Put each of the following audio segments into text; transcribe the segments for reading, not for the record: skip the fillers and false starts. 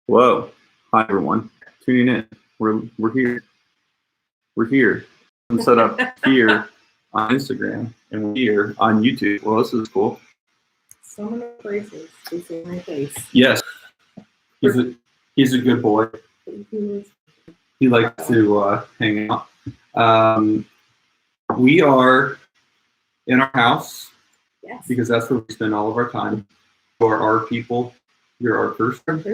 Whoa. Hi, everyone. Tuning in. We're here. We're here. I'm set up here on Instagram and we're here on YouTube. Well, this is cool. So many places to see my face. Yes. He's a good boy. He likes to hang out. We are in our house. Yes. Because that's where we spend all of our time. For our people, you're our person.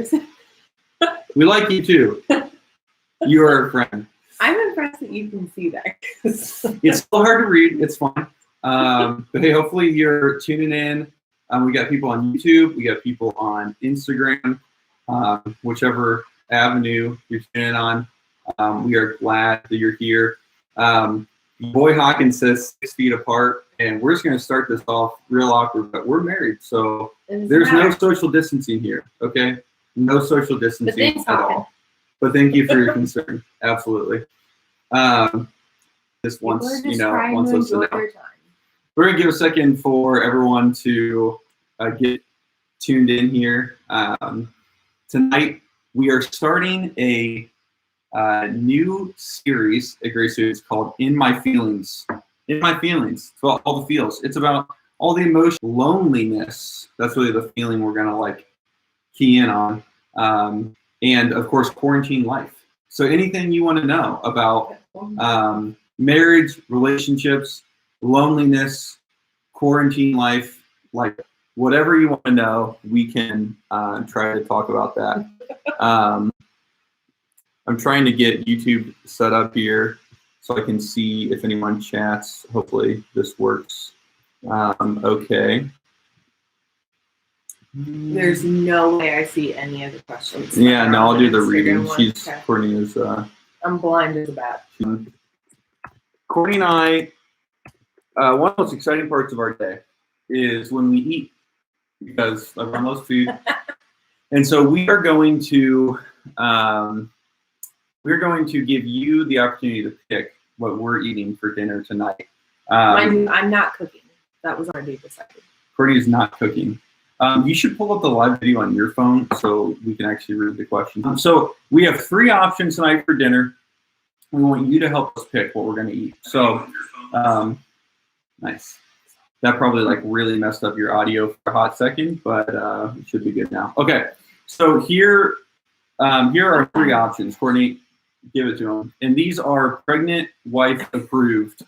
We like you too. You are our friend. I'm impressed that you can see that. It's still hard to read. It's fine. But hey, hopefully you're tuning in. We got people on YouTube. We got people on Instagram. Whichever avenue you're tuning in on. We are glad that you're here. Boy Hawkins says 6 feet apart, and we're just going to start this off real awkward, but we're married, so there's no social distancing here, okay? No social distancing at all. But thank you for your concern. Absolutely. Just wants us to know. We're going to give a second for everyone to get tuned in here. Tonight, we are starting a new series at Grace Students called In My Feelings. In My Feelings. It's about all the feels. It's about all the emotion, loneliness. That's really the feeling we're gonna key in on. And of course, quarantine life. So anything you want to know about marriage, relationships, loneliness, quarantine life, whatever you want to know, we can try to talk about that. I'm trying to get YouTube set up here so I can see if anyone chats. Hopefully this works okay. There's no way I see any of the questions. Yeah, no, I'll do the reading. Courtney is... I'm blind as a bat. Courtney and I, one of the most exciting parts of our day is when we eat, because everyone loves food. And so we are going to... we're going to give you the opportunity to pick what we're eating for dinner tonight. I'm not cooking. That was already decided. Courtney is not cooking. You should pull up the live video on your phone so we can actually read the questions. So we have 3 options tonight for dinner. We want you to help us pick what we're going to eat. So, nice. That probably really messed up your audio for a hot second, but it should be good now. Okay, so here are 3 options. Courtney, give it to them. And these are pregnant wife approved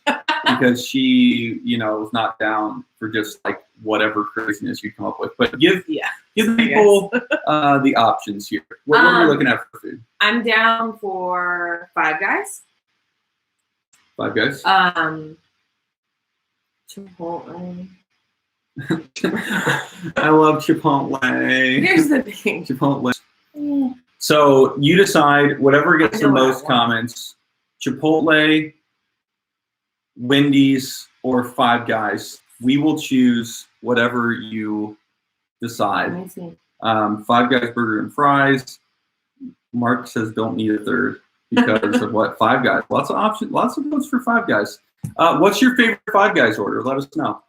because she, was not down for just whatever craziness you come up with. But give the people the options here. What are we looking at for food? I'm down for Five Guys. Five Guys. Chipotle. I love Chipotle. Here's the thing. Chipotle. So you decide whatever gets the most comments, Chipotle, Wendy's, or Five Guys. We will choose whatever you decide. Five Guys burger and fries. Mark says don't need a third because of what? Five Guys. Lots of options. Lots of votes for Five Guys. What's your favorite Five Guys order? Let us know.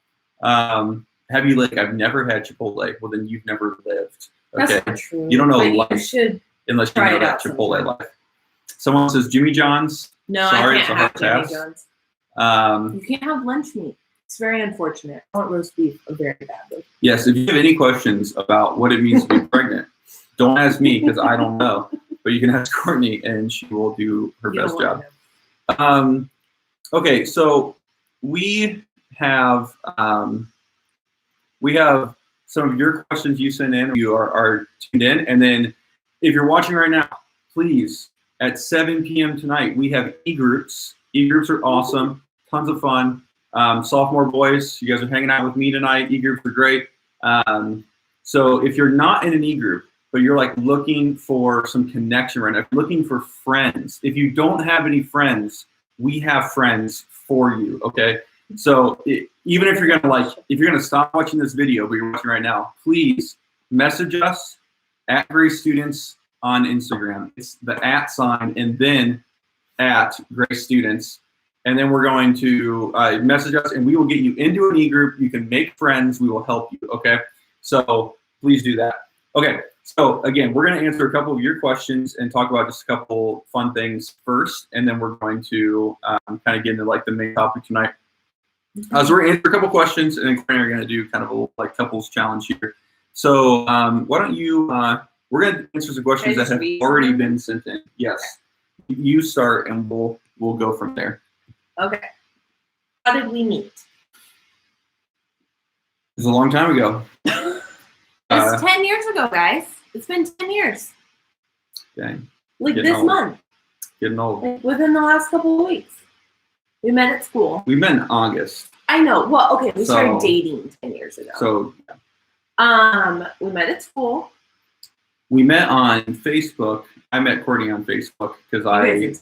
Have you I've never had Chipotle. Well, then you've never lived. Okay. That's not true. You don't know life. life unless you know that Chipotle life. Someone says Jimmy John's. No, sorry, I can't have Jimmy John's. You can't have lunch meat. It's very unfortunate. I want roast beef very badly. Yes, if you have any questions about what it means to be pregnant, don't ask me because I don't know. But you can ask Courtney and she will do her best job. Okay, so we have some of your questions you sent in. You are tuned in, and then if you're watching right now, please at 7 p.m. tonight we have e-groups. E-groups are awesome, tons of fun. Sophomore boys, you guys are hanging out with me tonight. E-groups are great. So if you're not in an e-group, but you're looking for some connection right now, looking for friends. If you don't have any friends, we have friends for you, okay? So even if you're gonna stop watching this video, but you're watching right now, please message us at Grace Students on Instagram. It's the @ sign and then at Grace Students. And then we're going to message us and we will get you into an e-group. You can make friends. We will help you, okay? So please do that. Okay, so again, we're going to answer a couple of your questions and talk about just a couple fun things first, and then we're going to kind of get into like the main topic tonight. So we're going to answer a couple questions, and then Courtney are going to do kind of a little, like couples challenge here. So why don't you? We're going to answer some questions that have already been sent in. Yes, okay. You start, and we'll go from there. Okay. How did we meet? It was a long time ago. It's 10 years ago, guys. It's been 10 years. Dang. Like this month. Getting old. Like within the last couple of weeks. We met at school. We met in August. I know. Well, okay, we started dating 10 years ago. So we met at school. We met on Facebook. I met Courtney on Facebook because I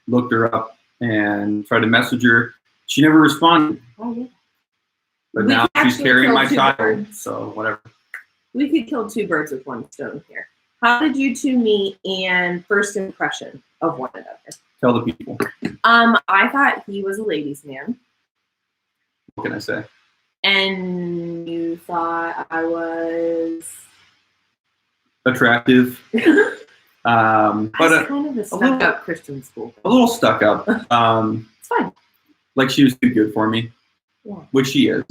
looked her up and tried to message her. She never responded. Oh, yeah. But now she's carrying my child, so whatever. We could kill two birds with one stone here. How did you two meet and first impression of one another? Tell the people. I thought he was a ladies' man. What can I say? And you thought I was attractive. But kind of a stuck-up Christian school. A little stuck up. It's fine. Like she was too good for me, yeah. Which she is.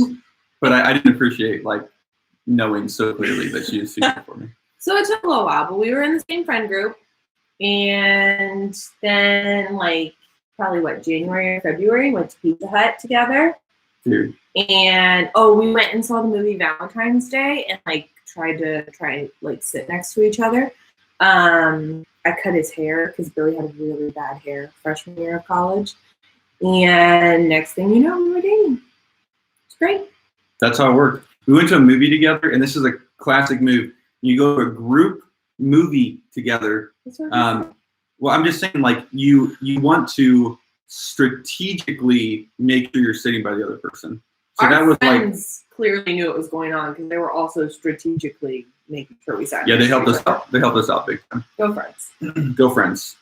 But I didn't appreciate like knowing so clearly that she was too good for me. So it took a little while, but we were in the same friend group. And then like probably January or February, went to Pizza Hut together. Dude. And we went and saw the movie Valentine's Day and like tried to sit next to each other. I cut his hair because Billy had really bad hair freshman year of college. And next thing you know, we were dating. It's great. That's how it worked. We went to a movie together, and this is a classic move. You go to a group movie together. Well, I'm just saying, like, you want to strategically make sure you're sitting by the other person. So our that was friends clearly knew what was going on because they were also strategically making sure we sat. Yeah, they helped us out. They helped us out big time. Go friends. Go friends.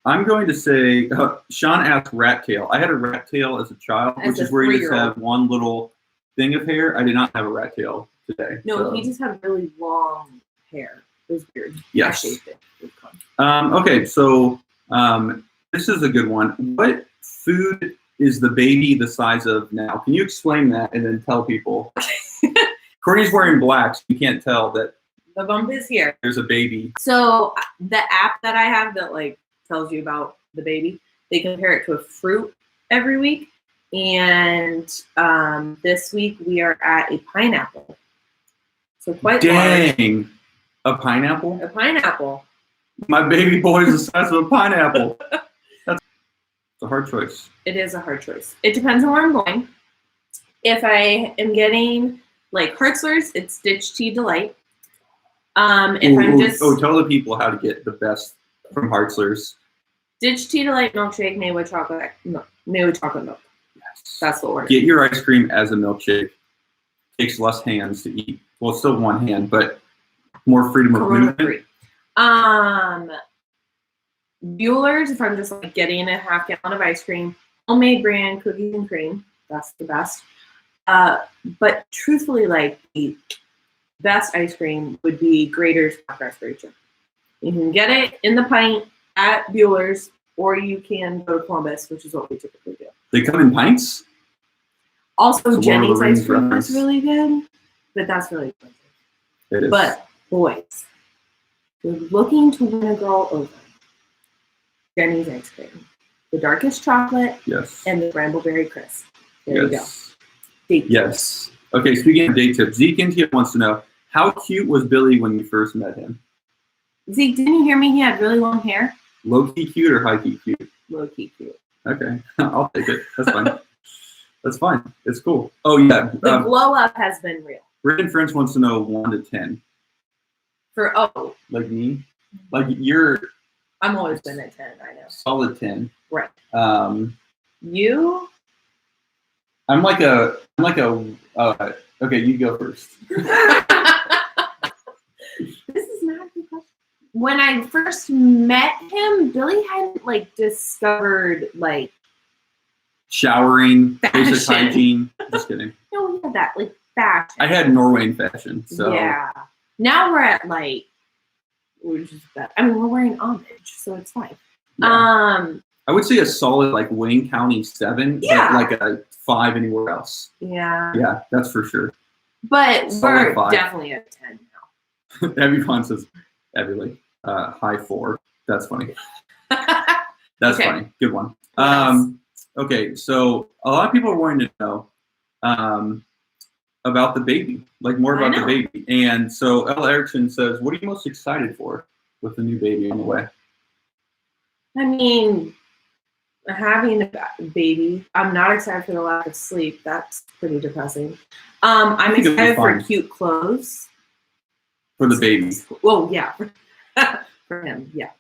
I'm going to say, Sean asked rat tail. I had a rat tail as a child, which is where you just have one little thing of hair. I did not have a rat tail today. No, so. He just had really long hair. It was weird. Yes. I shaved it. Okay, so this is a good one. What food is the baby the size of now? Can you explain that and then tell people? Courtney's wearing black, so you can't tell that. The bump is here. There's a baby. So the app that I have that like tells you about the baby, they compare it to a fruit every week. And this week we are at a pineapple. So quite large. Dang. A pineapple? A pineapple. My baby boy is the size of a pineapple. That's a hard choice. It is a hard choice. It depends on where I'm going. If I am getting like Hertzler's, it's Stitch Tea Delight. Tell the people how to get the best from Hertzler's. Stitch Tea Delight milkshake made with chocolate milk. Yes. That's the order. Get your ice cream as a milkshake. Takes less hands to eat. Well, it's still one hand, but more freedom of movement. Bueller's, if I'm just like getting a half gallon of ice cream, homemade brand cookies and cream. That's the best. But truthfully, like the best ice cream would be Grater's Black Raspberry Chip. You can get it in the pint at Bueller's, or you can go to Columbus, which is what we typically do. They come in pints? Also, Jenny's ice cream is really good, but that's really expensive. It is. But boys, you're looking to win a girl over. Jenny's ice cream, the darkest chocolate, yes, and the Brambleberry crisp. There you go. Date yes. Tips. Okay, speaking of date tips, Zeke Intia wants to know, how cute was Billy when you first met him? Zeke, didn't you hear me? He had really long hair. Low-key cute or high-key cute? Low-key cute. Okay, I'll take it. That's fine. That's fine. It's cool. Oh, yeah. The glow-up has been real. Britain French wants to know 1 to 10. Like me? Like you're... I'm always been at 10, I know. Solid 10. Right. You? I'm like a okay, you go first. This is not a good question. When I first met him, Billy hadn't like discovered like showering, fashion. Basic hygiene. Just kidding. No, he had that like fashion. I had Norway fashion, so yeah. Now we're at light, which is bad. I mean, we're wearing homage, so it's fine. Yeah. I would say a solid like Wayne County 7, Yeah. but like a 5 anywhere else. Yeah. Yeah, that's for sure. But Solid we're 5. definitely at 10 now. Abby Vaughn says, Abby, like, high 4. That's funny. That's Okay. funny. Good one. Yes. Okay, so a lot of people are wanting to know about the baby, like more about the baby. And so Ella Erickson says, what are you most excited for with the new baby on the way? I mean, having a baby, I'm not excited for the lack of sleep. That's pretty depressing. I'm excited for cute clothes. For the baby. Well, yeah. For him, yeah.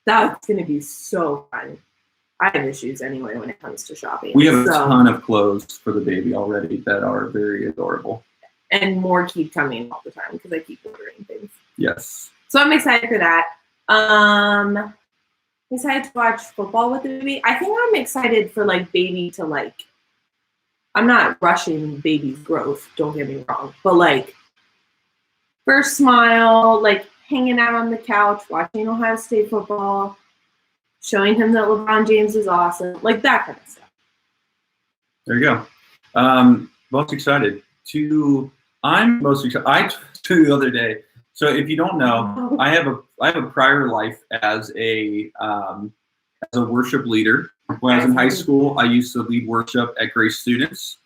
That's going to be so fun. I have issues anyway when it comes to shopping. We have a ton of clothes for the baby already that are very adorable. And more keep coming all the time because I keep ordering things. Yes. So I'm excited for that. I'm excited to watch football with the baby. I think I'm excited for like baby to like, I'm not rushing baby's growth, don't get me wrong, but like first smile, like hanging out on the couch, watching Ohio State football, showing him that LeBron James is awesome, like that kind of stuff. There you go. Most excited to. I'm most excited. I told the other day. So if you don't know, I have a prior life as a worship leader. When I was in high school, I used to lead worship at Grace Students.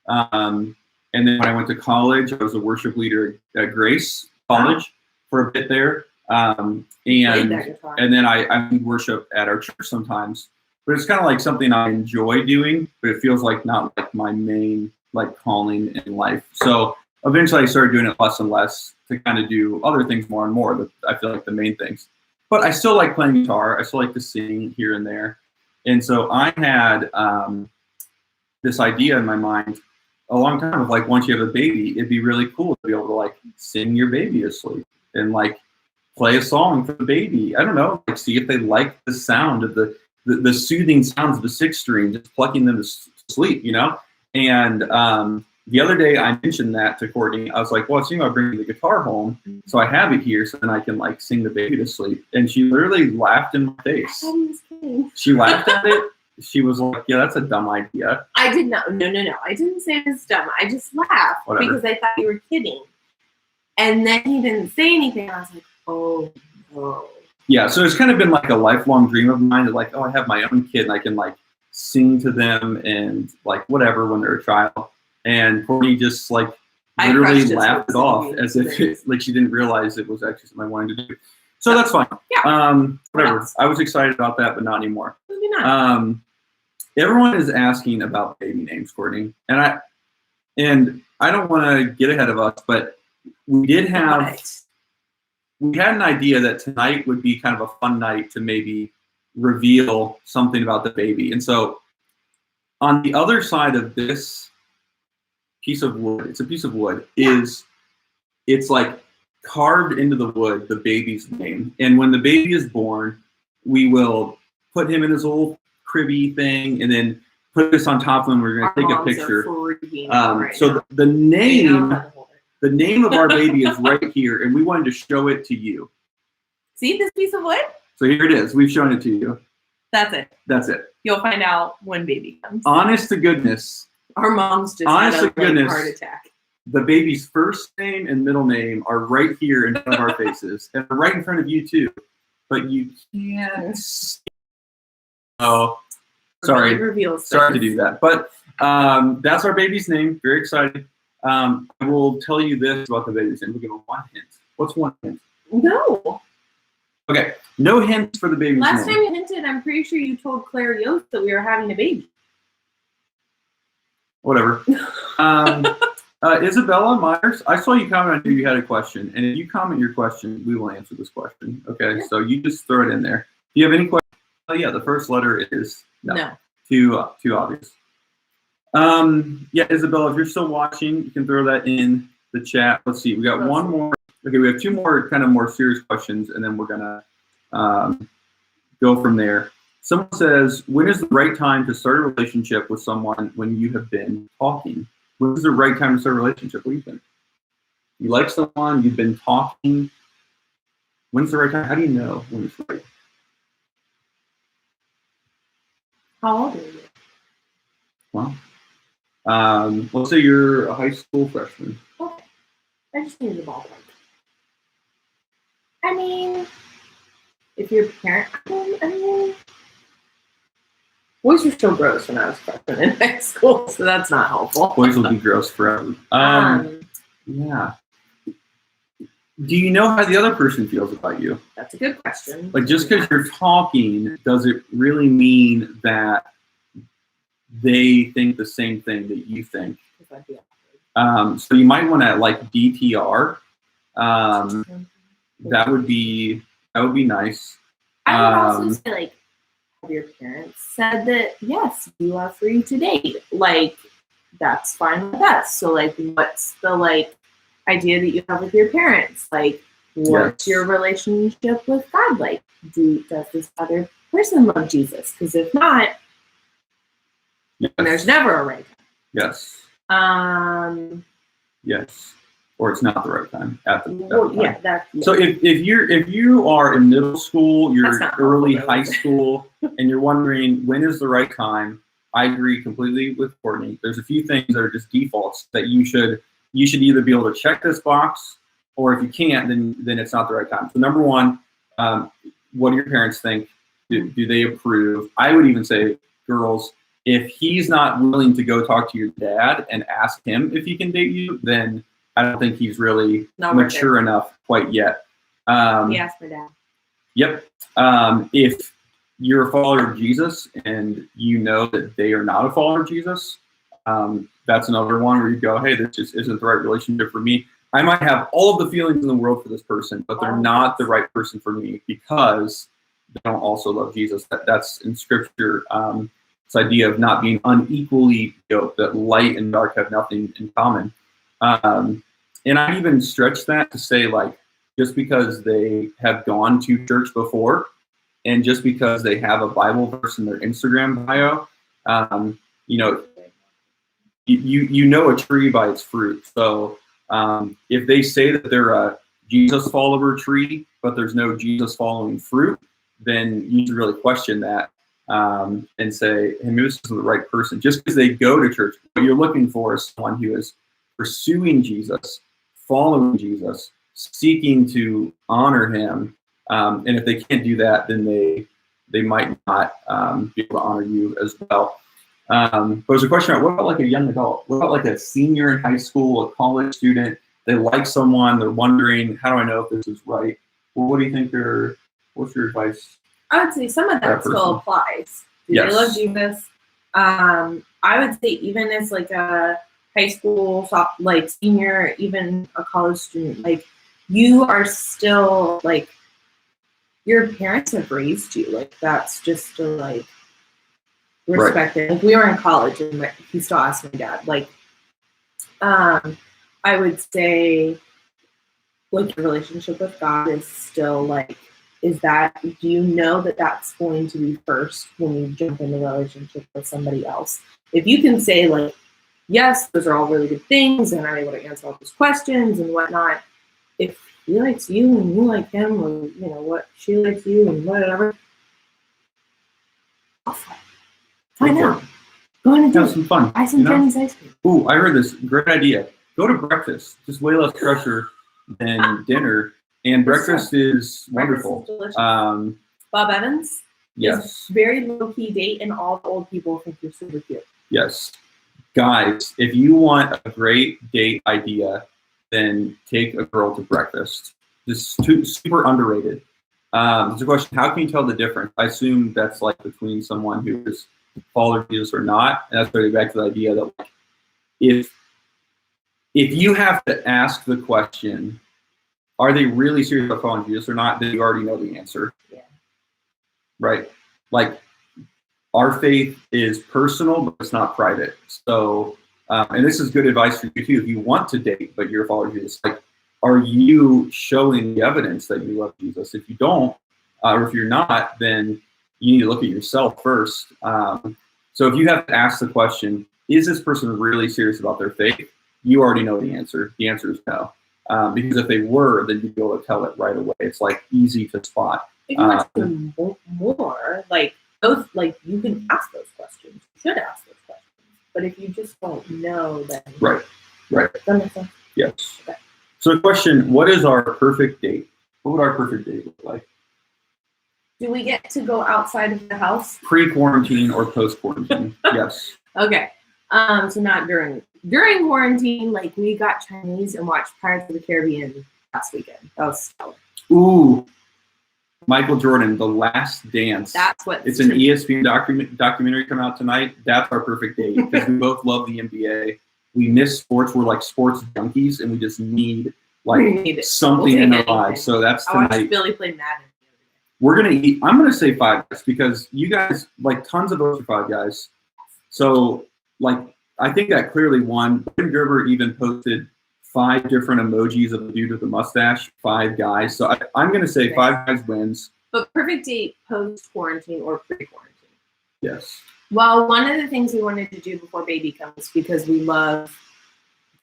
And then when I went to college, I was a worship leader at Grace College for a bit there. And then I lead worship at our church sometimes. But it's kind of like something I enjoy doing, but it feels like not like my main like calling in life. So eventually I started doing it less and less to kind of do other things more and more. But I feel like the main things. But I still like playing guitar. I still like to sing here and there. And so I had this idea in my mind a long time of like, once you have a baby, it'd be really cool to be able to like sing your baby to sleep and like play a song for the baby. I don't know, like see if they like the sound of the soothing sounds of the 6th string, just plucking them to sleep, you know? And the other day I mentioned that to Courtney. I was like, well, I was thinking about bringing the guitar home, so I have it here so then I can like sing the baby to sleep. And she literally laughed in my face. She laughed at it. She was like, yeah, that's a dumb idea. I did not. No. I didn't say it was dumb. I just laughed because I thought you were kidding. And then he didn't say anything. I was like, oh, no. Yeah, so it's kind of been like a lifelong dream of mine to like, oh, I have my own kid and I can like sing to them and like whatever when they're a child. And Courtney just like literally laughed it off as if like she didn't realize it was actually something I wanted to do. So that's fine. Yeah. Whatever. I was excited about that, but not anymore. Maybe not. Everyone is asking about baby names, Courtney, and I don't want to get ahead of us, but we had an idea that tonight would be kind of a fun night to maybe reveal something about the baby. And so on the other side of this piece of wood, it's a piece of wood, it's like carved into the wood, the baby's name. And when the baby is born, we will put him in his little cribby thing and then put this on top of him. We're going to take a picture. So the name of our baby is right here, and we wanted to show it to you. See this piece of wood? So here it is. We've shown it to you. That's it. That's it. You'll find out when baby comes. Honest to goodness. Our moms just had a heart attack. The baby's first name and middle name are right here in front of our faces, and right in front of you too. But you can't see. Oh, sorry. Sorry to do that. But that's our baby's name. Very excited. I will tell you this about the baby's name. We'll give them one hint. What's one hint? No. Okay. No hints for the baby's name. Last time you hinted, I'm pretty sure you told Claire Yost that we were having a baby. Whatever. Isabella Myers, I saw you comment. I knew you had a question. And if you comment your question, we will answer this question. Okay. Yeah. So you just throw it in there. Do you have any questions? Oh, yeah. The first letter is no. Too obvious. Yeah, Isabella, if you're still watching, you can throw that in the chat. Let's see. We got one more. Okay, we have two more kind of more serious questions, and then we're gonna go from there. Someone says, when is the right time to start a relationship with someone when you have been talking? When is the right time to start a relationship? What do you think? You like someone, you've been talking. When's the right time? How do you know when it's right? How old are you? Well, let's say you're a high school freshman. Okay. I just need the ballpark. I mean, if you're a parent, I mean, boys were still gross when I was freshman in high school, so that's not helpful. Boys will be gross forever. Yeah. Do you know how the other person feels about you? That's a good question. Like, just because you're talking, does it really mean that they think the same thing that you think? So you might want to like DTR. That would be nice. I would also say, like, have your parents said that yes, you are free to date? Like, that's fine with us. So, like, what's the like idea that you have with your parents? Like, what's your relationship with God like? Does this other person love Jesus? Because if not, there's never a right time. Yes. Yes. Or it's not the right time at the time. So if you are in middle school, you're early high school, and you're wondering when is the right time, I agree completely with Courtney. There's a few things that are just defaults that you should either be able to check this box, or if you can't, then it's not the right time. So number one, what do your parents think? Do they approve? I would even say, girls, if he's not willing to go talk to your dad and ask him if he can date you, then I don't think he's really mature enough quite yet. He asked my dad. Yep. If you're a follower of Jesus and you know that they are not a follower of Jesus, that's another one where you go, hey, this just isn't the right relationship for me. I might have all of the feelings in the world for this person, but they're not the right person for me because they don't also love Jesus. That's in Scripture. This idea of not being unequally yoked, that light and dark have nothing in common. And I even stretch that to say, like, just because they have gone to church before and just because they have a Bible verse in their Instagram bio, you know a tree by its fruit. So if they say that they're a Jesus follower tree, but there's no Jesus following fruit, then you should really question that and say, hey, maybe this isn't the right person. Just because they go to church, what you're looking for is someone who is pursuing Jesus, following Jesus, seeking to honor him. And if they can't do that, then they might not be able to honor you as well. But there's a question about, what about like a young adult? What about like a senior in high school, a college student? They like someone, they're wondering, how do I know if this is right? Well, what do you think what's your advice? I would say some of that still applies. Do they love Jesus? I would say even as like a high school, like senior, even a college student, like you are still like, your parents have raised you. Like that's just to like respect it. Like we were in college and he still asked my dad. Like, I would say like your relationship with God is still like, do you know that that's going to be first when you jump into a relationship with somebody else? If you can say like, yes, those are all really good things and I'm able to answer all those questions and whatnot. If he likes you and you like him, or you know what, she likes you and whatever, find out. Go on and have some fun. Buy some Chinese ice cream. Ooh, I heard this great idea. Go to breakfast. Just way less pressure than dinner. And breakfast is wonderful. Is Bob Evans? Yes. Very low-key date, and all the old people think you're super cute. Yes. Guys, if you want a great date idea, then take a girl to breakfast. This is super underrated. There's a question, how can you tell the difference? I assume that's like between someone who is follower Jesus or not. And that's really back to the idea that like, if you have to ask the question, are they really serious about following Jesus or not? Then you already know the answer. Yeah. Right? Like, our faith is personal, but it's not private. So, and this is good advice for you too. If you want to date, but you're a follower of Jesus, like, are you showing the evidence that you love Jesus? If you don't, or if you're not, then you need to look at yourself first. So if you have to ask the question, is this person really serious about their faith? You already know the answer. The answer is no. Because if they were, then you'd be able to tell it right away. It's like easy to spot. If you want to know more, like those, like you can ask those questions. You should ask those questions. But if you just don't know, then right. That makes sense. Yes. Okay. So, question: what is our perfect date? What would our perfect date look like? Do we get to go outside of the house? Pre-quarantine or post-quarantine? Yes. Okay. So not during quarantine. Like we got Chinese and watched Pirates of the Caribbean last weekend. That was stellar. Ooh. Michael Jordan, The Last Dance. That's what it's an ESPN documentary coming out tonight. That's our perfect date because we both love the NBA. We miss sports. We're like sports junkies, and we just need something in our lives. So that's tonight. I watched Billy play Madden. We're gonna eat. I'm gonna say Five Guys because you guys like tons of those are Five Guys. So like I think that clearly won. Ben Gerber even posted 5 different emojis of the dude with the mustache. 5 Guys. So I'm gonna say Five Guys wins. But perfect date post quarantine or pre quarantine. Yes. Well, one of the things we wanted to do before baby comes, because we love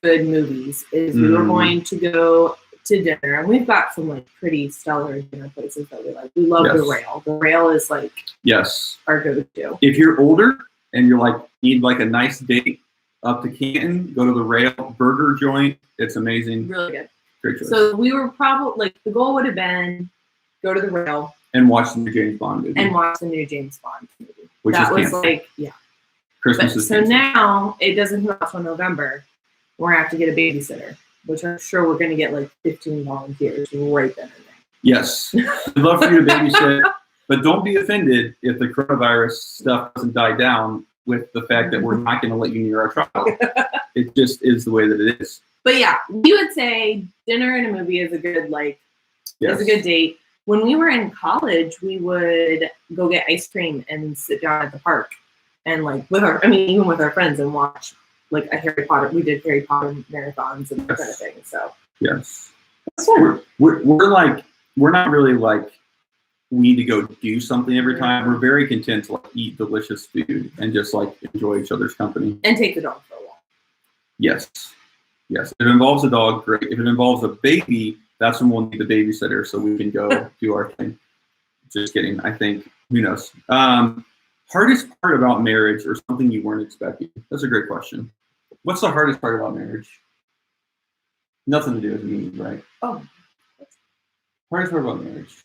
good movies, is we were going to go to dinner, and we've got some like pretty stellar dinner places that we like. We love the Rail. The Rail is like our go-to. If you're older and you're like need like a nice date up to Canton, go to the Rail burger joint. It's amazing. Really good. Great choice. So we were probably like the goal would have been go to the Rail and watch the new James Bond movie. Which that was canceled. like, yeah. Christmas is so canceled. now it doesn't come out until November. We're gonna have to get a babysitter, which I'm sure we're gonna get like 15 volunteers right then and there. Yes, I'd love for you to babysit, but don't be offended if the coronavirus stuff doesn't die down with the fact that we're not going to let you near our child. It just is the way that it is. But yeah, we would say dinner and a movie is a good is a good date. When we were in college, we would go get ice cream and sit down at the park and even with our friends and watch like a Harry Potter. We did Harry Potter marathons and that kind of thing. So yes, that's fun. We're not really like we need to go do something every time. We're very content to like eat delicious food and just like enjoy each other's company and take the dog for a walk. Yes. If it involves a dog, great. If it involves a baby, that's when we'll need the babysitter so we can go do our thing. Just kidding. I think, who knows? Hardest part about marriage or something you weren't expecting? That's a great question. What's the hardest part about marriage? Nothing to do with me, right? Oh. Hardest part about marriage.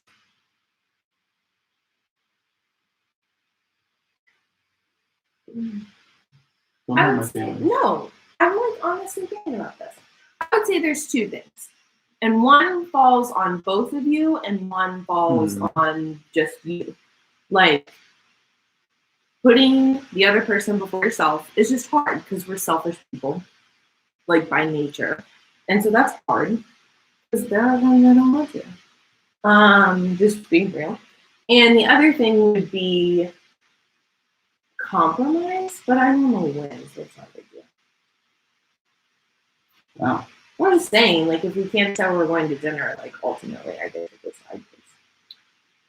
I would say, no, I'm like honestly thinking about this. I would say there's 2 things. And one falls on both of you and one falls on just you. Like putting the other person before yourself is just hard because we're selfish people, like by nature. And so that's hard because there are ones that don't want to. Just being real. And the other thing would be compromise, but I don't know when, so it's not a big deal. Wow. I'm just saying, like, if we can't tell we're going to dinner, like, ultimately, I get to decide.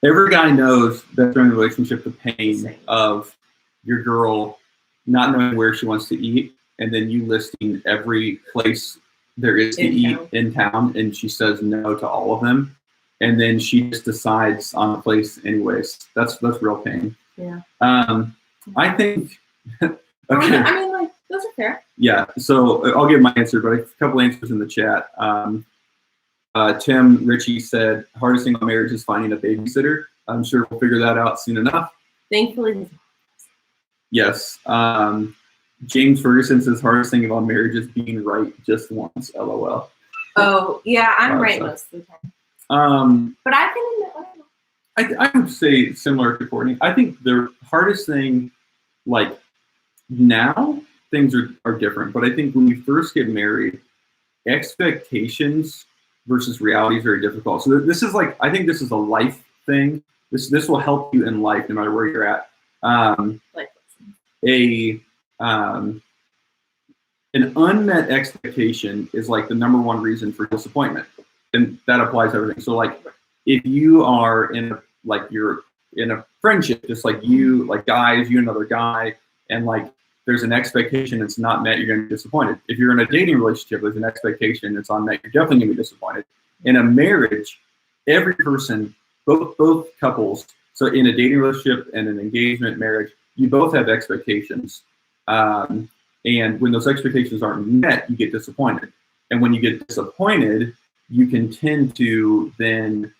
Every guy knows that during the relationship, the pain of your girl not knowing where she wants to eat, and then you listing every place there is to eat in town, and she says no to all of them, and then she just decides on a place anyways. That's real pain. Yeah. I think. Okay. I mean, like, those are fair. Yeah. So I'll give my answer, but a couple answers in the chat. Tim Ritchie said, hardest thing about marriage is finding a babysitter. I'm sure we'll figure that out soon enough. Thankfully. Yes. James Ferguson says, hardest thing about marriage is being right just once. LOL. Oh, yeah, I'm right most of the time. But I can admit, I would say similar to Courtney. I think the hardest thing, like now, things are different. But I think when you first get married, expectations versus reality is very difficult. So this is like, I think this is a life thing. This will help you in life no matter where you're at. An unmet expectation is like the #1 reason for disappointment, and that applies to everything. So like, if you are you're in a friendship, just like you, like guys, you and another guy, and like there's an expectation that's not met, you're going to be disappointed. If you're in a dating relationship, there's an expectation that's unmet, you're definitely going to be disappointed. In a marriage, every person, both couples, so in a dating relationship and an engagement marriage, you both have expectations. And when those expectations aren't met, you get disappointed. And when you get disappointed, you can tend to then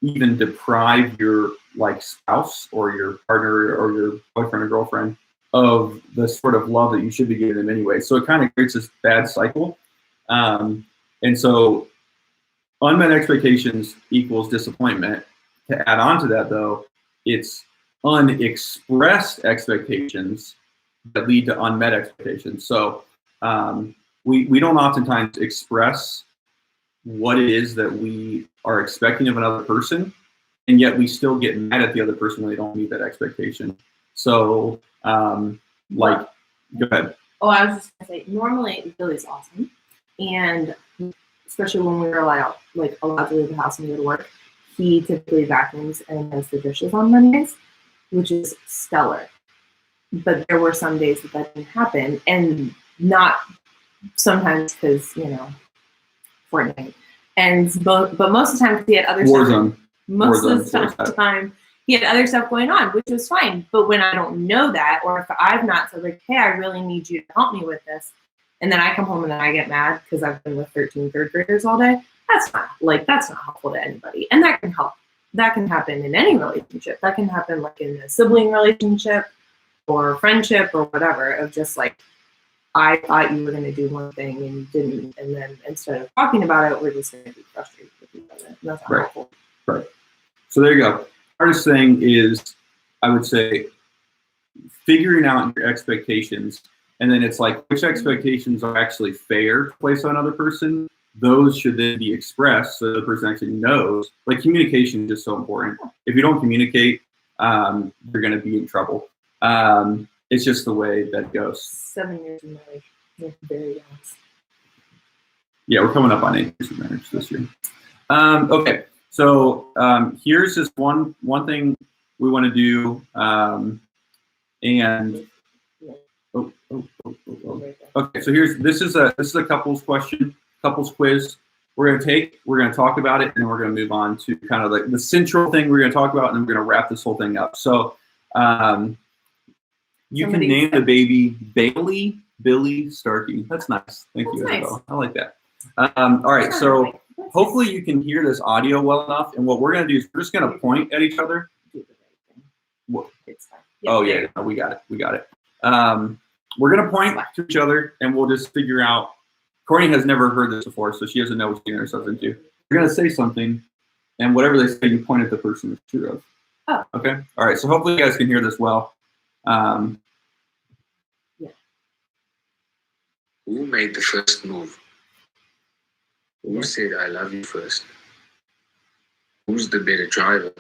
even deprive your spouse or your partner or your boyfriend or girlfriend of the sort of love that you should be giving them anyway. So it kind of creates this bad cycle. And so unmet expectations equals disappointment. To add on to that, though, it's unexpressed expectations that lead to unmet expectations. So we don't oftentimes express what it is that we are expecting of another person, and yet we still get mad at the other person when they don't meet that expectation. So, go ahead. Oh, I was just gonna say, normally Billy's awesome, and especially when we were allowed to leave the house and go to work, he typically vacuums and does the dishes on Mondays, which is stellar. But there were some days that didn't happen, and not sometimes because Fortnite, but most of the time he had other stuff. Most of the time he had other stuff going on, which was fine. But when I don't know that, or if I've not said hey, I really need you to help me with this, and then I come home and then I get mad because I've been with 13 third graders all day, that's not helpful to anybody. And that can happen in any relationship. That can happen in a sibling relationship or friendship or whatever, of just I thought you were going to do one thing and you didn't, and then instead of talking about it, we're just going to be frustrated with each other. That's not helpful. Right. So there you go. Hardest thing is, I would say, figuring out your expectations, and then it's which expectations are actually fair to place on another person. Those should then be expressed so the person actually knows. Communication is just so important. If you don't communicate, you're going to be in trouble. It's just the way that it goes. 7 years of marriage. That's very young. Yeah, we're coming up on 8 years of marriage this year. Okay, so here's just one thing we want to do. Okay, so this is a couples quiz. We're gonna talk about it, and then we're gonna move on to kind of the central thing we're gonna talk about, and then we're gonna wrap this whole thing up. So you can name the baby Billy Starkey. That's nice. Thank you, Isabel. I like that. All right, so hopefully you can hear this audio well enough, and what we're gonna do is we're just gonna point at each other. What? Oh yeah, we got it. We're gonna point to each other, and we'll just figure out. Courtney has never heard this before, so she doesn't know what she's getting herself into. You're gonna say something, and whatever they say, you point at the person that's true of. Oh. Okay. All right. So hopefully you guys can hear this well. Yeah. Who made the first move? Who said I love you first? Who's the better driver?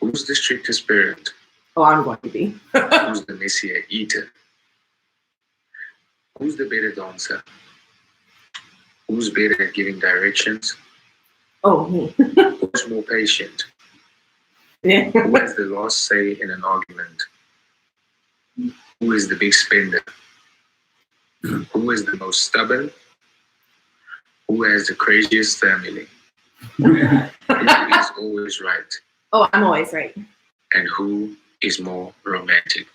Who's the strictest parent? Oh, I'm going to be. Who's the messier eater? Who's the better dancer? Who's better at giving directions? Oh, me. Who's more patient? Yeah. Who has the last say in an argument? Who is the big spender? Who is the most stubborn? Who has the craziest family? Who is always right? Oh, I'm always right. And who is more romantic?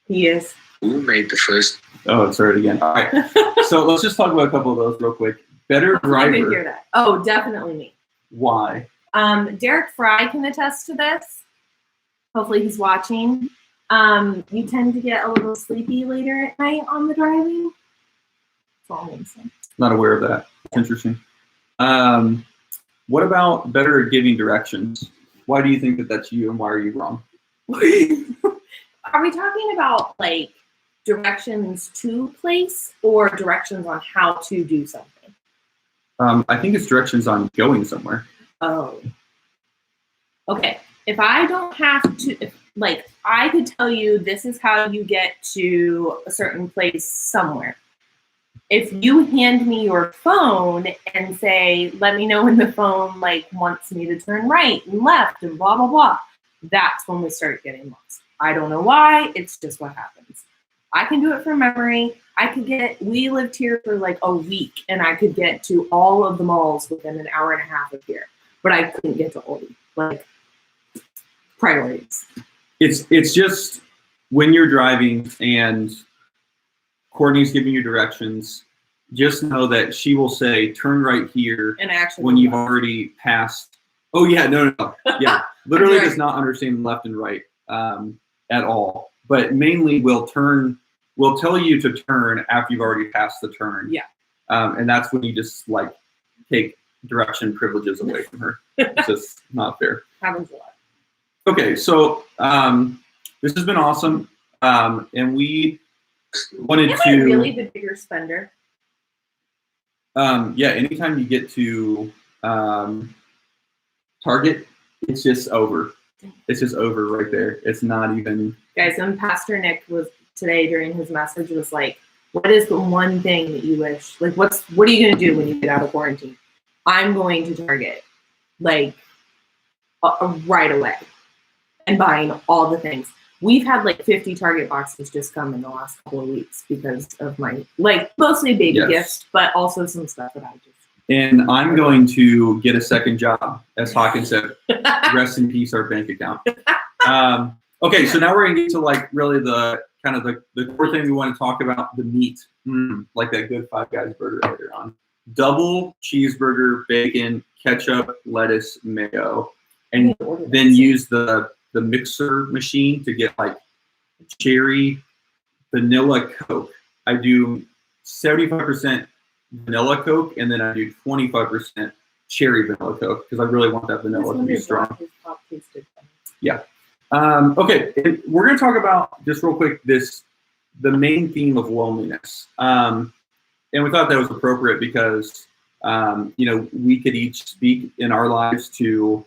He is. Who made the first? Oh, it's heard again. All right. So let's just talk about a couple of those real quick. Better driver. I didn't hear that. Oh, definitely me. Why? Derek Fry can attest to this. Hopefully he's watching. You tend to get a little sleepy later at night on the driving. That's all I'm going to say. Not aware of that. Interesting. What about better at giving directions? Why do you think that that's you, and why are you wrong? Are we talking about directions to place or directions on how to do something? I think it's directions on going somewhere. Oh. Okay. If I don't have to, I could tell you this is how you get to a certain place somewhere. If you hand me your phone and say, let me know when the phone wants me to turn right and left and blah, blah, blah, that's when we start getting lost. I don't know why. It's just what happens. I can do it from memory. We lived here for like a week, and I could get to all of the malls within an hour and a half of here, but I couldn't get to Oldie. Like, priorities. It's just when you're driving and Courtney's giving you directions, just know that she will say, turn right here, And actually, when you've already passed. Oh, yeah, no. Yeah, literally Right. does not understand left and right at all. But mainly will tell you to turn after you've already passed the turn. Yeah. And that's when you just like take direction privileges away from her. It's just not fair. happens a lot. Okay, so this has been awesome. And we wanted Am to I really the bigger spender? yeah, anytime you get to Target, it's just over. It's just over right there. It's not even. Guys, and Pastor Nick was today during his message was like, what is the one thing that you wish? Like, what are you going to do when you get out of quarantine? I'm going to Target, like, right away and buying all the things. We've had like 50 Target boxes just come in the last couple of weeks because of my, like, mostly baby Yes. gifts, but also some stuff that I just. And I'm going to get a second job, as Hawkins said. Rest in peace, our bank account. Okay, so now we're gonna get to like really the kind of the core thing we want to talk about, the meat, like that good Five Guys burger later on. Double cheeseburger, bacon, ketchup, lettuce, mayo, and then use the mixer machine to get like cherry vanilla Coke. I do 75% vanilla Coke, and then I do 25% cherry vanilla Coke because I really want that vanilla to be strong. Yeah. Okay, and we're going to talk about, just real quick, the main theme of loneliness. And we thought that was appropriate because, we could each speak in our lives to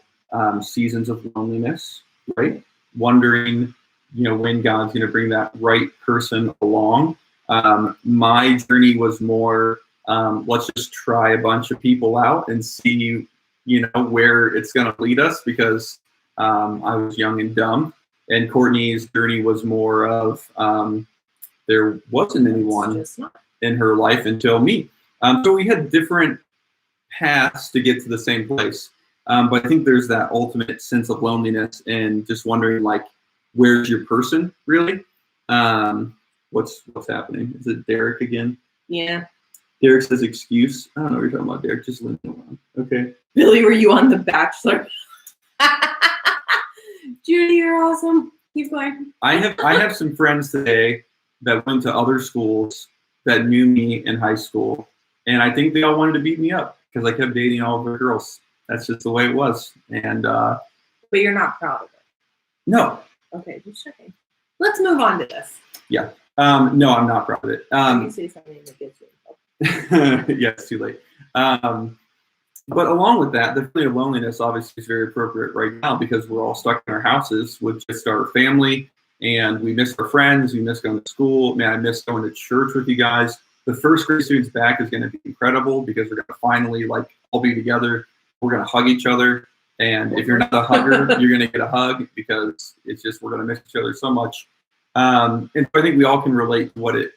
seasons of loneliness, right? Wondering, when God's going to bring that right person along. My journey was more, let's just try a bunch of people out and see, where it's going to lead us because I was young and dumb. And Courtney's journey was more of there wasn't anyone in her life until me. So we had different paths to get to the same place. But I think there's that ultimate sense of loneliness and just wondering, like, where's your person really? What's happening? Is it Derek again? Yeah. Derek says excuse. I don't know what you're talking about, Derek. Just leave me alone. Okay. Billy, were you on The Bachelor? Judy, you're awesome. Keep going. I have some friends today that went to other schools that knew me in high school, and I think they all wanted to beat me up because I kept dating all of the girls. That's just the way it was. And but you're not proud of it. No. Okay, just checking. Let's move on to this. Yeah. No, I'm not proud of it. You say something that gets you. Yeah, it's too late. But along with that, the feeling of loneliness obviously is very appropriate right now because we're all stuck in our houses with just our family, and we miss our friends. We miss going to school. Man, I miss going to church with you guys. The first grade students back is going to be incredible because we're going to finally all be together. We're going to hug each other. And if you're not a hugger, you're going to get a hug because it's just we're going to miss each other so much. And so I think we all can relate to what it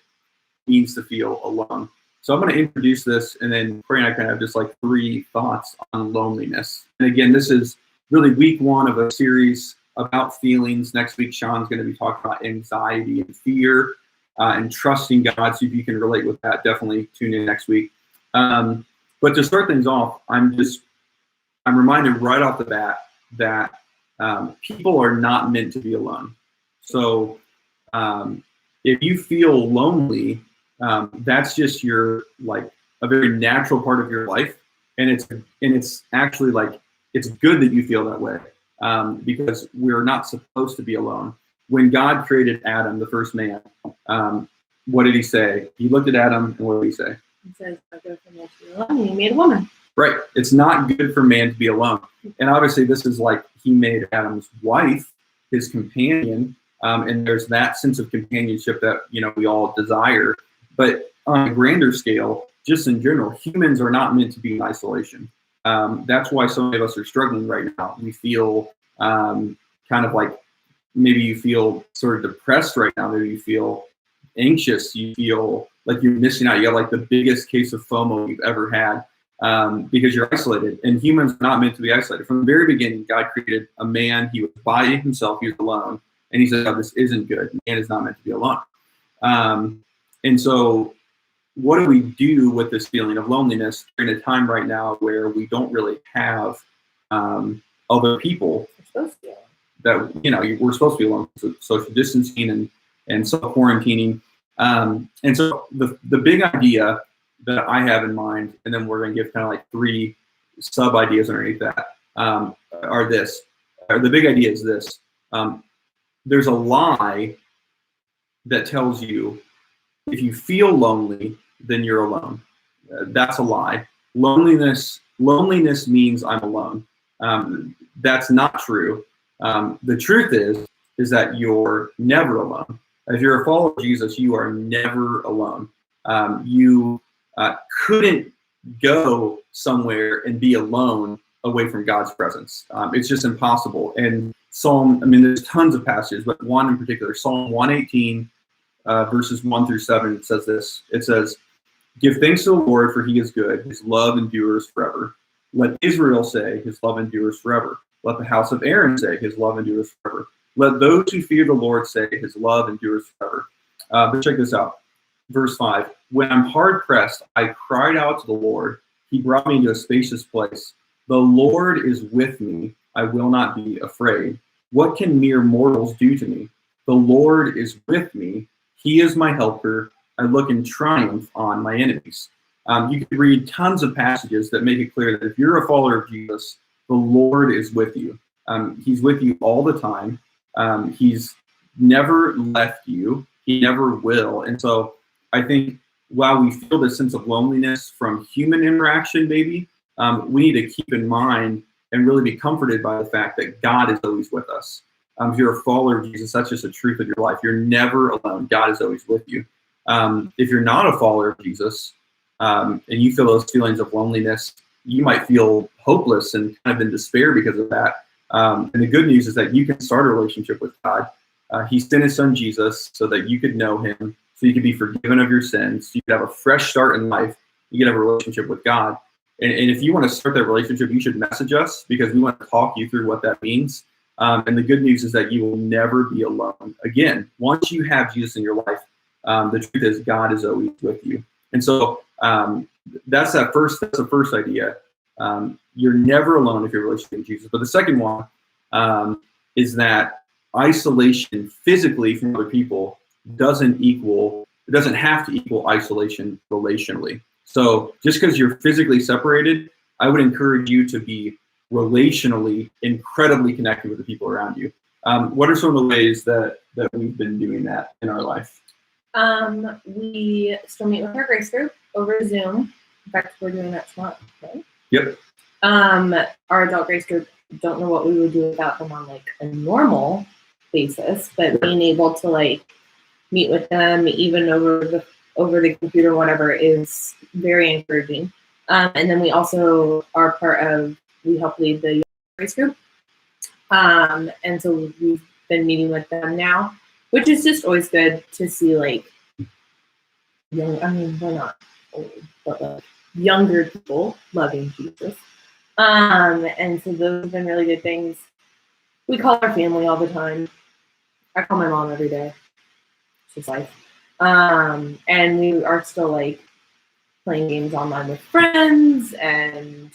means to feel alone. So I'm going to introduce this, and then Corey and I kind of have just like 3 thoughts on loneliness. And again, this is really week 1 of a series about feelings. Next week, Sean's going to be talking about anxiety and fear and trusting God. So if you can relate with that, definitely tune in next week. But to start things off, I'm reminded right off the bat that people are not meant to be alone. So if you feel lonely, that's just your a very natural part of your life, and it's actually it's good that you feel that way because we're not supposed to be alone. When God created Adam, the first man, what did he say? He looked at Adam, and what did he say? He says, "I go from man to be alone," and he made a woman. Right. It's not good for man to be alone. And obviously this is he made Adam's wife his companion. And there's that sense of companionship that, we all desire. But on a grander scale, just in general, humans are not meant to be in isolation. That's why so many of us are struggling right now. We feel kind of maybe you feel sort of depressed right now. Maybe you feel anxious. You feel like you're missing out. You have like the biggest case of FOMO you've ever had because you're isolated. And humans are not meant to be isolated. From the very beginning, God created a man. He was by himself. He was alone. And he said, oh, this isn't good. Man is not meant to be alone. And so what do we do with this feeling of loneliness in a time right now where we don't really have other people that, you know, we're supposed to be alone, so social distancing and self-quarantining. And so the big idea that I have in mind, and then we're going to give kind of like 3 sub-ideas underneath that, are this. The big idea is this. There's a lie that tells you if you feel lonely, then you're alone. That's a lie. Loneliness means I'm alone. That's not true. The truth is that you're never alone. If you're a follower of Jesus, you are never alone. You couldn't go somewhere and be alone away from God's presence. It's just impossible. And there's tons of passages, but one in particular, Psalm 118, verses 1 through 7, it says this. It says, give thanks to the Lord, for he is good. His love endures forever. Let Israel say, his love endures forever. Let the house of Aaron say, his love endures forever. Let those who fear the Lord say, his love endures forever. But check this out. Verse 5, when I'm hard pressed, I cried out to the Lord. He brought me into a spacious place. The Lord is with me. I will not be afraid. What can mere mortals do to me? The Lord is with me. He is my helper. I look in triumph on my enemies. You can read tons of passages that make it clear that if you're a follower of Jesus, the Lord is with you. He's with you all the time. He's never left you. He never will. And so I think while we feel this sense of loneliness from human interaction, maybe, we need to keep in mind and really be comforted by the fact that God is always with us. If you're a follower of Jesus, that's just the truth of your life. You're never alone. God is always with you. If you're not a follower of Jesus, and you feel those feelings of loneliness, you might feel hopeless and kind of in despair because of that. And the good news is that you can start a relationship with God. He sent his son Jesus so that you could know him, so you could be forgiven of your sins, so you could have a fresh start in life. You could have a relationship with God. And if you want to start that relationship, you should message us because we want to talk you through what that means. And the good news is that you will never be alone. Again, once you have Jesus in your life, the truth is God is always with you. And so that's the first idea. You're never alone if you're relationship with Jesus. But the second one is that isolation physically from other people doesn't have to equal isolation relationally. So just because you're physically separated, I would encourage you to be relationally incredibly connected with the people around you. What are some of the ways that we've been doing that in our life? We still meet with our grace group over Zoom. In fact, we're doing that tomorrow. Right? Yep. Our adult grace group, don't know what we would do without them on like a normal basis, but being able to like meet with them even over the computer or whatever is very encouraging. And then we also are we help lead the grace group. And so we've been meeting with them now, which is just always good to see like we're not old, but like younger people loving Jesus. And so those have been really good things. We call our family all the time. I call my mom every day. She's life. And we are still like playing games online with friends and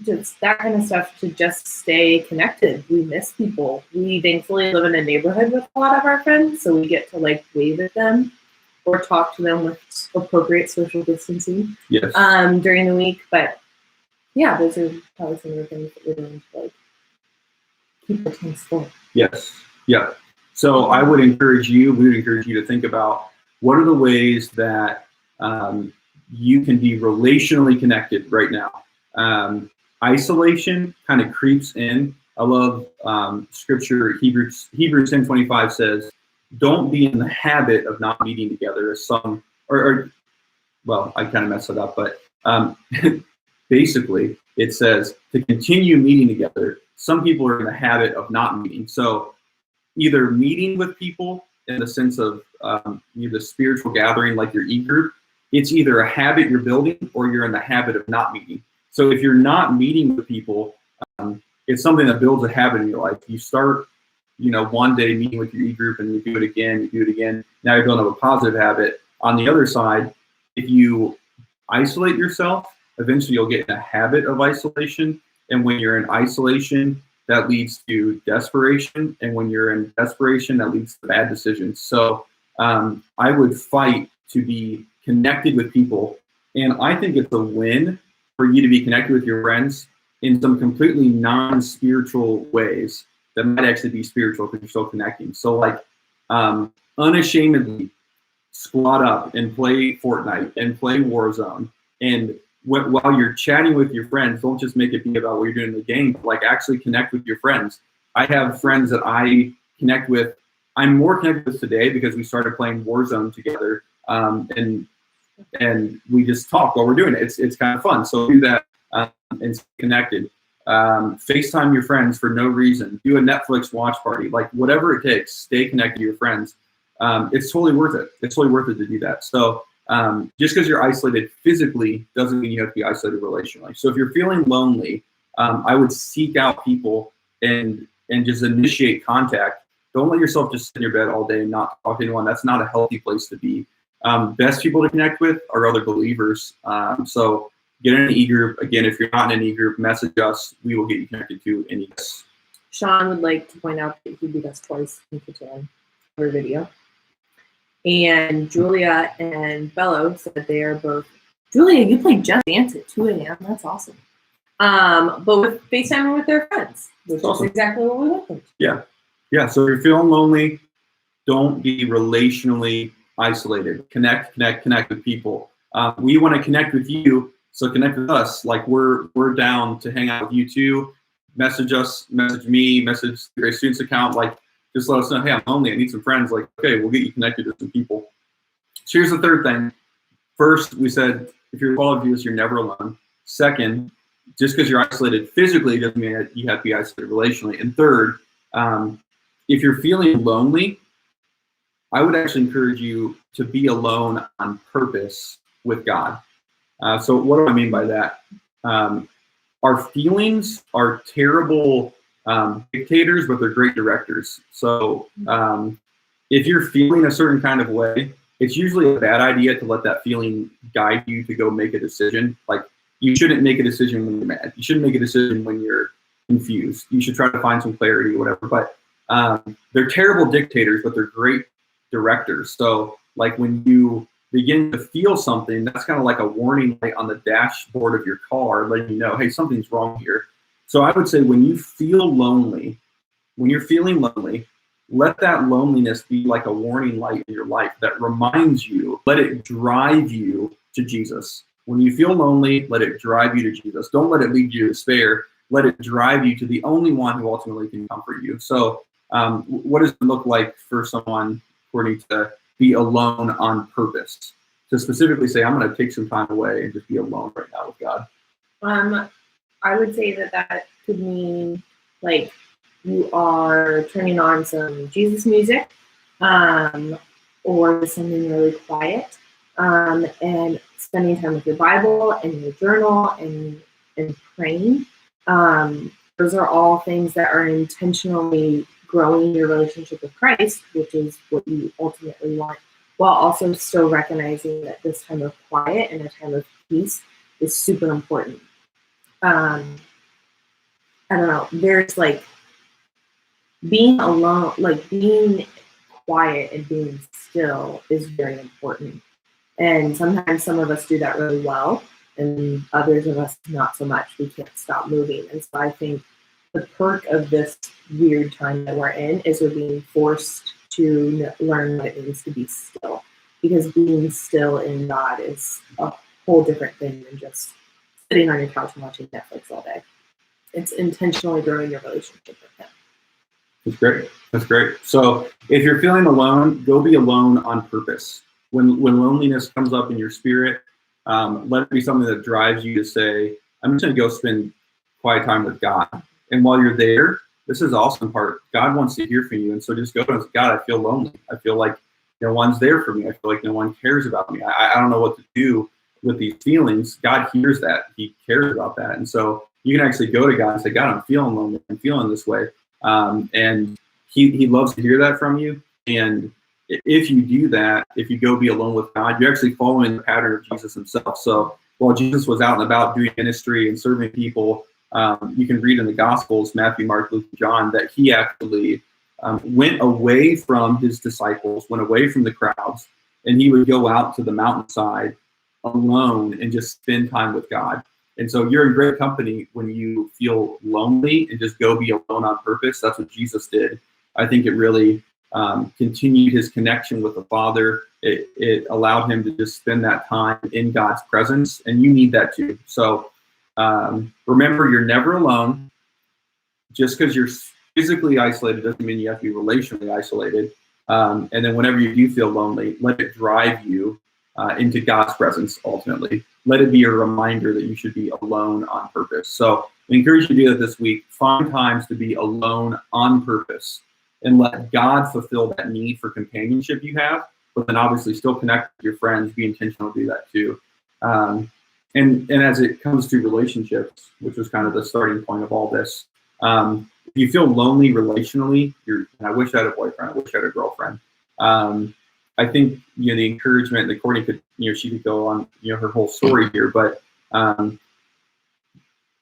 just that kind of stuff to just stay connected. We miss people. We thankfully live in a neighborhood with a lot of our friends, so we get to like wave at them or talk to them with appropriate social distancing. Yes. During the week. But yeah, those are probably some of the things that we're doing to like keep the things full. Yes. Yeah. So we would encourage you to think about what are the ways that you can be relationally connected right now. Isolation kind of creeps in. I love scripture. Hebrews 10:25 says, "Don't be in the habit of not meeting together as some." Well, I kind of messed it up, but basically it says to continue meeting together. Some people are in the habit of not meeting. So either meeting with people in the sense of the spiritual gathering, like your e-group. It's either a habit you're building or you're in the habit of not meeting. So if you're not meeting with people, it's something that builds a habit in your life. You start, one day meeting with your e-group and you do it again, Now you're building up a positive habit. On the other side, if you isolate yourself, eventually you'll get in a habit of isolation. And when you're in isolation, that leads to desperation. And when you're in desperation, that leads to bad decisions. So I would fight to be connected with people. And I think it's a win for you to be connected with your friends in some completely non-spiritual ways that might actually be spiritual because you're still connecting. So like unashamedly squat up and play Fortnite and play Warzone. And while you're chatting with your friends, don't just make it be about what you're doing in the game, but like actually connect with your friends. I have friends that I connect with. I'm more connected with today because we started playing Warzone together, and we just talk while we're doing it. It's kind of fun. So do that and stay connected. FaceTime your friends for no reason. Do a Netflix watch party. Like whatever it takes, stay connected to your friends. It's totally worth it. It's totally worth it to do that. So just because you're isolated physically doesn't mean you have to be isolated relationally. So if you're feeling lonely, I would seek out people and just initiate contact. Don't let yourself just sit in your bed all day and not talk to anyone. That's not a healthy place to be. Best people to connect with are other believers. So get in an e-group. Again, if you're not in an e-group, message us. We will get you connected to an e-group. Sean would like to point out that he beat us twice in Catan for a video. And Julia and Bello said they are both. Julia, you played Just Dance at 2 a.m. That's awesome. But with FaceTiming with their friends, which is exactly what we want them to. Yeah. So if you're feeling lonely, don't be relationally isolated. Connect with people. We want to connect with you, so connect with us. Like we're down to hang out with you too. Message us, message me, message the Grace Students account. Like just let us know, hey, I'm lonely, I need some friends. Like, okay, we'll get you connected to some people. So here's the third thing. First, we said if you're following Jesus, you're never alone. Second, just because you're isolated physically doesn't mean that you have to be isolated relationally. And third, if you're feeling lonely, I would actually encourage you to be alone on purpose with God. So what do I mean by that? Our feelings are terrible dictators, but they're great directors. So if you're feeling a certain kind of way, it's usually a bad idea to let that feeling guide you to go make a decision. Like you shouldn't make a decision when you're mad. You shouldn't make a decision when you're confused. You should try to find some clarity or whatever. But they're terrible dictators, but they're great directors. So like when you begin to feel something, that's kind of like a warning light on the dashboard of your car, letting you know, hey, something's wrong here. So I would say when you feel lonely, when you're feeling lonely, let that loneliness be like a warning light in your life that reminds you, let it drive you to Jesus. When you feel lonely, let it drive you to Jesus. Don't let it lead you to despair. Let it drive you to the only one who ultimately can comfort you. So what does it look like for someone, Courtney, to be alone on purpose? To specifically say, I'm going to take some time away and just be alone right now with God. I would say that could mean like you are turning on some Jesus music, or something really quiet, and spending time with your Bible and your journal and praying. Those are all things that are intentionally growing your relationship with Christ, which is what you ultimately want, while also still recognizing that this time of quiet and a time of peace is super important. I don't know, there's like being alone, like being quiet and being still is very important. And sometimes some of us do that really well, and others of us not so much. We can't stop moving. And so I think the perk of this weird time that we're in is we're being forced to learn what it means to be still. Because being still in God is a whole different thing than just sitting on your couch and watching Netflix all day. It's intentionally growing your relationship with Him. That's great. That's great. So if you're feeling alone, go be alone on purpose. When loneliness comes up in your spirit, let it be something that drives you to say, I'm just going to go spend quiet time with God. And while you're there, this is the awesome part. God wants to hear from you. And so just go and say, God, I feel lonely. I feel like no one's there for me. I feel like no one cares about me. I don't know what to do with these feelings. God hears that. He cares about that. And so you can actually go to God and say, God, I'm feeling lonely. I'm feeling this way. And he loves to hear that from you. And if you do that, if you go be alone with God, you're actually following the pattern of Jesus himself. So while Jesus was out and about doing ministry and serving people, you can read in the Gospels, Matthew, Mark, Luke, and John, that he actually went away from his disciples, went away from the crowds, and he would go out to the mountainside alone and just spend time with God. And so you're in great company when you feel lonely and just go be alone on purpose. That's what Jesus did. I think it really continued his connection with the Father. It allowed him to just spend that time in God's presence, and you need that too. So remember, you're never alone. Just because you're physically isolated doesn't mean you have to be relationally isolated. And then whenever you do feel lonely, let it drive you into God's presence ultimately. Let it be a reminder that you should be alone on purpose. So I encourage you to do that this week. Find times to be alone on purpose and let God fulfill that need for companionship you have, but then obviously still connect with your friends. Be intentional to do that too. And as it comes to relationships, which was kind of the starting point of all this, if you feel lonely relationally, and I wish I had a boyfriend, I wish I had a girlfriend. I think, the encouragement that Courtney could, she could go on, her whole story here, but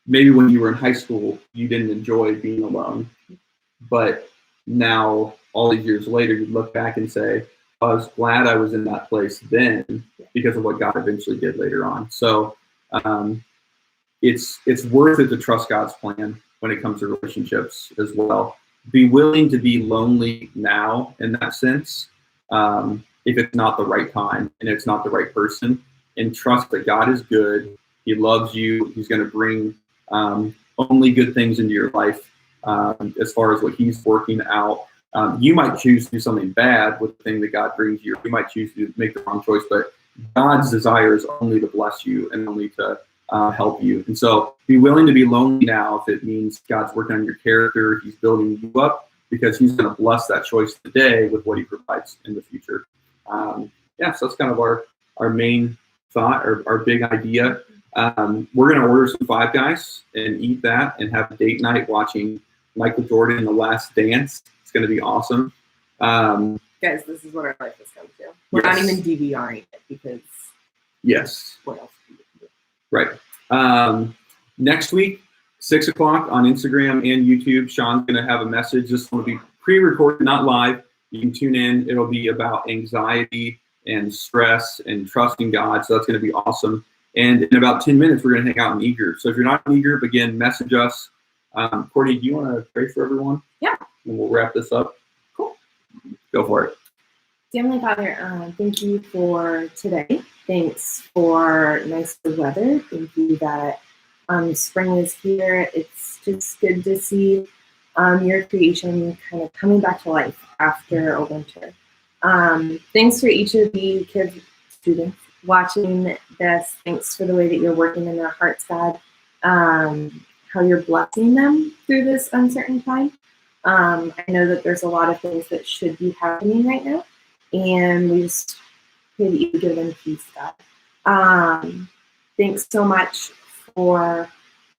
maybe when you were in high school, you didn't enjoy being alone, but now all these years later, you look back and say, I was glad I was in that place then because of what God eventually did later on. So it's worth it to trust God's plan when it comes to relationships as well. Be willing to be lonely now in that sense, if it's not the right time and it's not the right person, and trust that God is good. He loves you. He's going to bring only good things into your life as far as what he's working out. You might choose to do something bad with the thing that God brings you. You might choose to make the wrong choice, but God's desire is only to bless you and only to help you. And so be willing to be lonely now if it means God's working on your character. He's building you up because he's going to bless that choice today with what he provides in the future. So that's kind of our main thought, or our big idea. We're going to order some Five Guys and eat that and have a date night watching Michael Jordan in The Last Dance. It's going to be awesome. Guys, this is what our life has come to. We're not even DVRing it because what else do we do? Right. Next week, 6 o'clock on Instagram and YouTube, Sean's going to have a message. This will be pre-recorded, not live. You can tune in. It'll be about anxiety and stress and trusting God. So that's going to be awesome. And in about 10 minutes, we're going to hang out in Eager. So if you're not in Eager, again, message us. Courtney, do you want to pray for everyone? Yeah. And we'll wrap this up. Cool. Go for it. Heavenly Father, thank you for today. Thanks for nice weather. Thank you that spring is here. It's just good to see your creation kind of coming back to life after a winter. Thanks for each of the kids, students watching this. Thanks for the way that you're working in their hearts, God. How you're blessing them through this uncertain time. I know that there's a lot of things that should be happening right now, and we just pray that you give them peace, God. Thanks so much for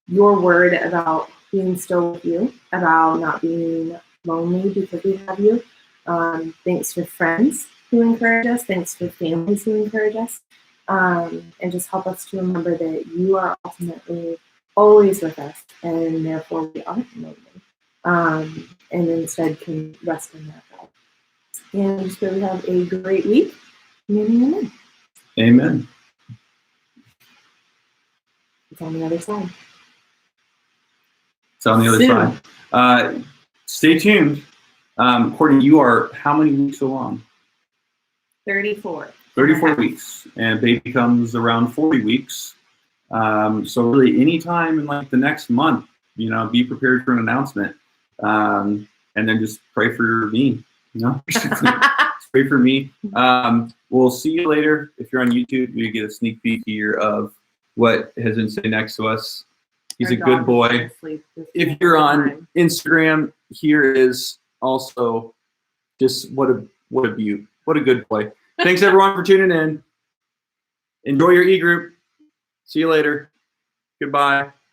your word about being still with you, about not being lonely because we have you. Thanks for friends who encourage us. Thanks for families who encourage us. And just help us to remember that you are ultimately always with us, and therefore we aren't lonely. And instead can rest in that, God. And just really have a great week. Amen. Amen. It's on the other side. It's on the other side. Stay tuned. Courtney, you are how many weeks along? 34. 34 weeks. And baby comes around 40 weeks. So really anytime in like the next month, be prepared for an announcement. And then just pray for me. Just pray for me. We'll see you later. If you're on YouTube, you get a sneak peek here of what has been sitting next to us. He's a good boy. If you're on Instagram, here is also just what a beaut. What a good boy. Thanks everyone for tuning in. Enjoy your e-group. See you later. Goodbye.